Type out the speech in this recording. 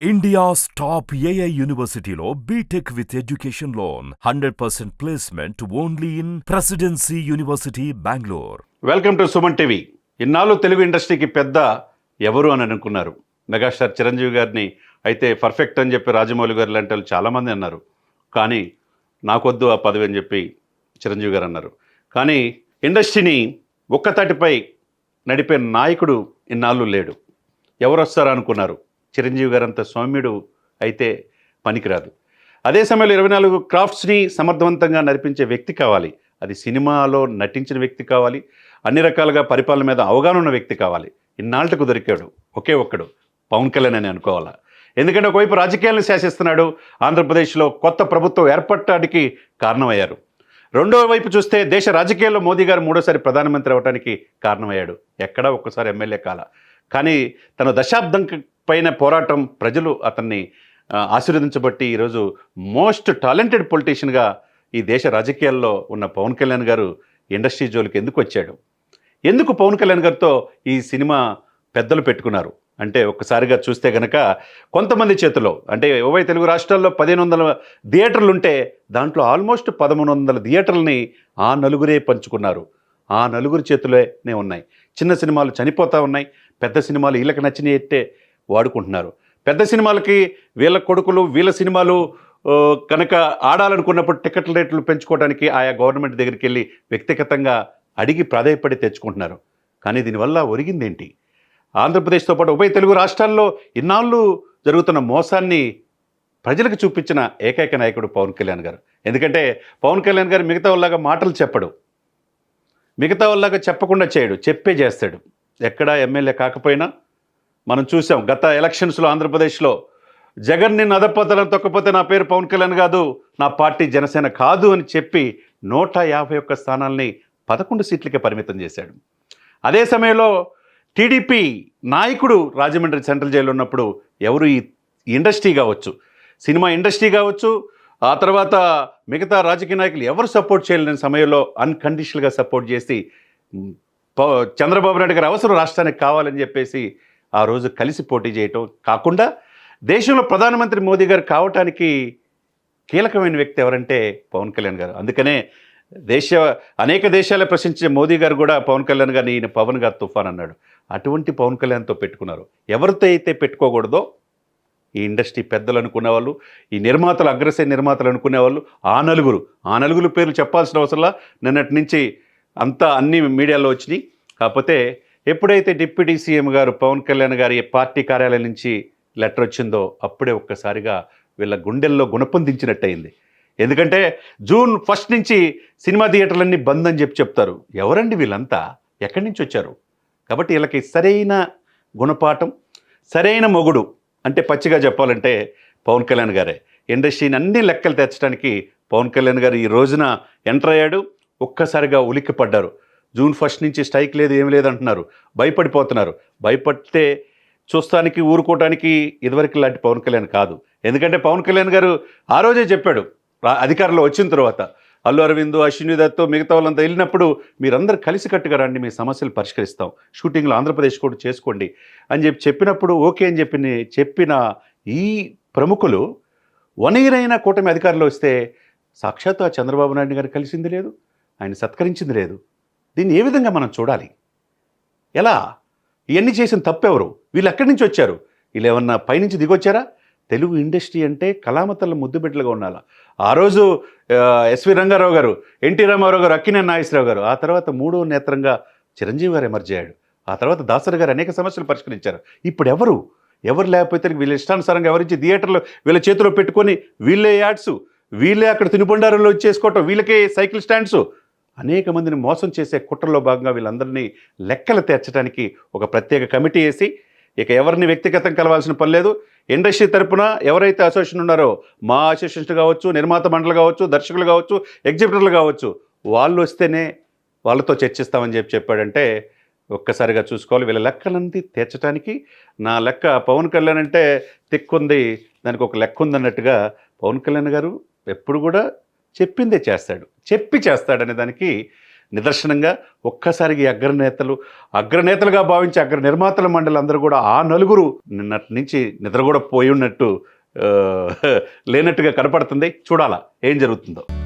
India's top AI university లో BTech with education loan, 100% placement only in Presidency University, Bangalore. Welcome to Suman TV. ఇన్నాళ్ళు తెలుగు ఇండస్ట్రీకి పెద్ద ఎవరు అని అనుకున్నారు. మెగాస్టార్ చిరంజీవి గారిని అయితే పర్ఫెక్ట్ అని చెప్పి రాజమౌళి గారు లాంటి వాళ్ళు చాలామంది అన్నారు. కానీ నాకొద్దు ఆ పదవి అని చెప్పి చిరంజీవి గారు అన్నారు. కానీ ఇండస్ట్రీని ఒక్కతాటిపై నడిపే నాయకుడు ఇన్నాళ్ళు లేడు. ఎవరు వస్తారా అనుకున్నారు. చిరంజీవి గారు అంత సౌమ్యుడు అయితే పనికిరాదు. అదే సమయంలో 24 క్రాఫ్ట్స్ని సమర్థవంతంగా నడిపించే వ్యక్తి కావాలి. అది సినిమాలో నటించిన వ్యక్తి కావాలి, అన్ని రకాలుగా పరిపాలన మీద అవగాహన ఉన్న వ్యక్తి కావాలి. ఇన్నాళ్ళకు దొరికాడు ఒకే ఒక్కడు, పవన్ కళ్యాణ్ అని అనుకోవాలా. ఎందుకంటే ఒకవైపు రాజకీయాలను శాసిస్తున్నాడు, ఆంధ్రప్రదేశ్లో కొత్త ప్రభుత్వం ఏర్పడటానికి కారణమయ్యారు. రెండో వైపు చూస్తే దేశ రాజకీయాల్లో మోదీ గారు మూడోసారి ప్రధానమంత్రి అవడానికి కారణమయ్యాడు. ఎక్కడా ఒక్కసారి ఎమ్మెల్యే కాల. కానీ తన దశాబ్దం పైన పోరాటం ప్రజలు అతన్ని ఆశీర్వదించబట్టి ఈరోజు మోస్ట్ టాలెంటెడ్ పొలిటీషియన్గా ఈ దేశ రాజకీయాల్లో ఉన్న పవన్ కళ్యాణ్ గారు ఇండస్ట్రీ జోలికి ఎందుకు వచ్చాడు? ఎందుకు పవన్ కళ్యాణ్ గారితో ఈ సినిమా పెద్దలు పెట్టుకున్నారు అంటే ఒక్కసారిగా చూస్తే కనుక కొంతమంది చేతిలో అంటే ఉభయ తెలుగు రాష్ట్రాల్లో 1500 థియేటర్లు ఉంటే దాంట్లో ఆల్మోస్ట్ 1300 థియేటర్లని ఆ నలుగురే పంచుకున్నారు. ఆ నలుగురు చేతిలోనే ఉన్నాయి. చిన్న సినిమాలు చనిపోతూ ఉన్నాయి, పెద్ద సినిమాలు వీళ్ళకి నచ్చినట్టే వాడుకుంటున్నారు. పెద్ద సినిమాలకి వీళ్ళ కొడుకులు వీళ్ళ సినిమాలు కనుక ఆడాలనుకున్నప్పుడు టికెట్ల రేట్లు పెంచుకోవడానికి ఆయా గవర్నమెంట్ దగ్గరికి వెళ్ళి వ్యక్తిగతంగా అడిగి ప్రాధాయపడి తెచ్చుకుంటున్నారు. కానీ దీనివల్ల ఒరిగిందేంటి? ఆంధ్రప్రదేశ్తో పాటు ఉభయ తెలుగు రాష్ట్రాల్లో ఇన్నాళ్ళు జరుగుతున్న మోసాన్ని ప్రజలకు చూపించిన ఏకైక నాయకుడు పవన్ కళ్యాణ్ గారు. ఎందుకంటే పవన్ కళ్యాణ్ గారు మిగతా వాళ్ళగా మాటలు చెప్పడు, మిగతా వాళ్ళగా చెప్పకుండా చేయడు, చెప్పే చేస్తాడు. ఎక్కడా ఎమ్మెల్యే కాకపోయినా మనం చూసాం గత ఎలక్షన్స్లో ఆంధ్రప్రదేశ్లో జగన్ని నదపతలం తొక్కపోతే నా పేరు పవన్ కళ్యాణ్ కాదు, నా పార్టీ జనసేన కాదు అని చెప్పి 151 స్థానాల్ని 11 సీట్లకే పరిమితం చేశాడు. అదే సమయంలో టీడీపీ నాయకుడు రాజమండ్రి సెంట్రల్ జైల్లో ఉన్నప్పుడు ఎవరు ఈ ఇండస్ట్రీ కావచ్చు, సినిమా ఇండస్ట్రీ కావచ్చు, ఆ తర్వాత మిగతా రాజకీయ నాయకులు ఎవరు సపోర్ట్ చేయలేని సమయంలో అన్కండిషనల్గా సపోర్ట్ చేసి చంద్రబాబు నాయుడు గారు అవసరం రాష్ట్రానికి కావాలని చెప్పేసి ఆ రోజు కలిసి పోటీ చేయటం కాకుండా దేశంలో ప్రధానమంత్రి మోదీ గారు కావటానికి కీలకమైన వ్యక్తి ఎవరంటే పవన్ కళ్యాణ్ గారు. అందుకనే అనేక దేశాలే ప్రశ్నించే మోదీ గారు కూడా పవన్ కళ్యాణ్ గారిని ఈయన పవన్ గారు తుఫాన్ అన్నాడు. అటువంటి పవన్ కళ్యాణ్తో పెట్టుకున్నారు. ఎవరితో అయితే పెట్టుకోకూడదో ఈ ఇండస్ట్రీ పెద్దలు అనుకునేవాళ్ళు, ఈ నిర్మాతలు అగ్రశ్రేణి నిర్మాతలు అనుకునేవాళ్ళు ఆ నలుగురు పేర్లు చెప్పాల్సిన అవసరంలా నిన్నటి నుంచి అంతా అన్ని మీడియాలో వచ్చినాయి. కాకపోతే ఎప్పుడైతే డిప్యూటీ సీఎం గారు పవన్ కళ్యాణ్ గారి పార్టీ కార్యాలయం నుంచి లెటర్ వచ్చిందో అప్పుడే ఒక్కసారిగా వీళ్ళ గుండెల్లో గుణపొందించినట్టయింది. ఎందుకంటే జూన్ 1 నుంచి సినిమా థియేటర్లన్నీ బంద్ అని చెప్తారు. ఎవరండి వీళ్ళంతా? ఎక్కడి నుంచి వచ్చారు? కాబట్టి వీళ్ళకి సరైన గుణపాఠం, సరైన మొగుడు అంటే పచ్చిగా చెప్పాలంటే పవన్ కళ్యాణ్ గారే. ఇండస్ట్రీని అన్ని లెక్కలు తెచ్చడానికి పవన్ కళ్యాణ్ గారు ఈ రోజున ఎంటర్ అయ్యాడు. ఒక్కసారిగా ఉలిక్కి పడ్డారు. జూన్ 1 నుంచి స్ట్రైక్ లేదు, ఏమి లేదంటున్నారు, భయపడిపోతున్నారు. భయపడితే చూస్తానికి ఊరుకోవడానికి ఇదివరకు లాంటి పవన్ కళ్యాణ్ కాదు. ఎందుకంటే పవన్ కళ్యాణ్ గారు ఆ రోజే చెప్పాడు అధికారంలో వచ్చిన తర్వాత, అల్లు అరవింద్, అశ్విని దత్ మిగతా వాళ్ళంతా వెళ్ళినప్పుడు మీరందరూ కలిసికట్టుగా రండి, మీ సమస్యలు పరిష్కరిస్తాం, షూటింగ్లో ఆంధ్రప్రదేశ్ కూడా చేసుకోండి అని చెప్పినప్పుడు ఓకే అని చెప్పిన ఈ ప్రముఖులు 1 year అయినా కూటమి అధికారంలో వస్తే సాక్షాత్తు ఆ చంద్రబాబు నాయుడు గారు కలిసింది లేదు, ఆయన సత్కరించింది లేదు. దీన్ని ఏ విధంగా మనం చూడాలి? ఎలా? ఇవన్నీ చేసిన తప్పెవరు? వీళ్ళు ఎక్కడి నుంచి వచ్చారు? వీళ్ళు ఏమన్నా పైనుంచి దిగొచ్చారా? తెలుగు ఇండస్ట్రీ అంటే కళామతల ముద్దుబిడ్డలుగా ఉండాలి. ఆ రోజు ఎస్వి రంగారావు గారు, ఎన్టీ రామారావు గారు, అక్కినేని నాగేశ్వరరావు గారు, ఆ తర్వాత 3వ నేత్రంగా చిరంజీవి గారు ఎమర్జ్ అయ్యాడు. ఆ తర్వాత దాసరి గారు అనేక సమస్యలు పరిష్కరించారు. ఇప్పుడు ఎవరు లేకపోతే వీళ్ళ ఇష్టానుసారంగా ఎవరించి థియేటర్లో వీళ్ళ చేతిలో పెట్టుకొని వీళ్ళే యాడ్స్, వీళ్ళే అక్కడ తినుబండారులో చేసుకోవటం, వీళ్ళకే సైకిల్ స్టాండ్స్, అనేక మందిని మోసం చేసే కుట్రలో భాగంగా వీళ్ళందరినీ లెక్కలు తీర్చడానికి ఒక ప్రత్యేక కమిటీ వేసి ఇక ఎవరిని వ్యక్తిగతం కలవాల్సిన పని లేదు. ఇండస్ట్రీ తరపున ఎవరైతే అసోసియేషన్ ఉన్నారో, మా అసోసియేషన్ కావచ్చు, నిర్మాత మండలి కావచ్చు, దర్శకులు కావచ్చు, ఎగ్జిబిటర్లు కావచ్చు, వాళ్ళు వస్తేనే వాళ్ళతో చర్చిస్తామని చెప్పాడంటే ఒక్కసారిగా చూసుకోవాలి. వీళ్ళ లెక్కలన్నీ తీర్చడానికి నా లెక్క పవన్ కళ్యాణ్ అంటే తిక్కుంది, దానికి ఒక లెక్క ఉందన్నట్టుగా పవన్ కళ్యాణ్ గారు ఎప్పుడు కూడా చెప్పిందే చేస్తాడు, చెప్పి చేస్తాడనే దానికి నిదర్శనంగా ఒక్కసారికి ఈ అగ్రనేతలుగా భావించి అగ్ర నిర్మాతల మండలి అందరూ కూడా ఆ నలుగురు నిన్నటి నుంచి నిద్ర కూడా పోయి ఉన్నట్టు లేనట్టుగా కనపడుతుంది. చూడాలా ఏం జరుగుతుందో.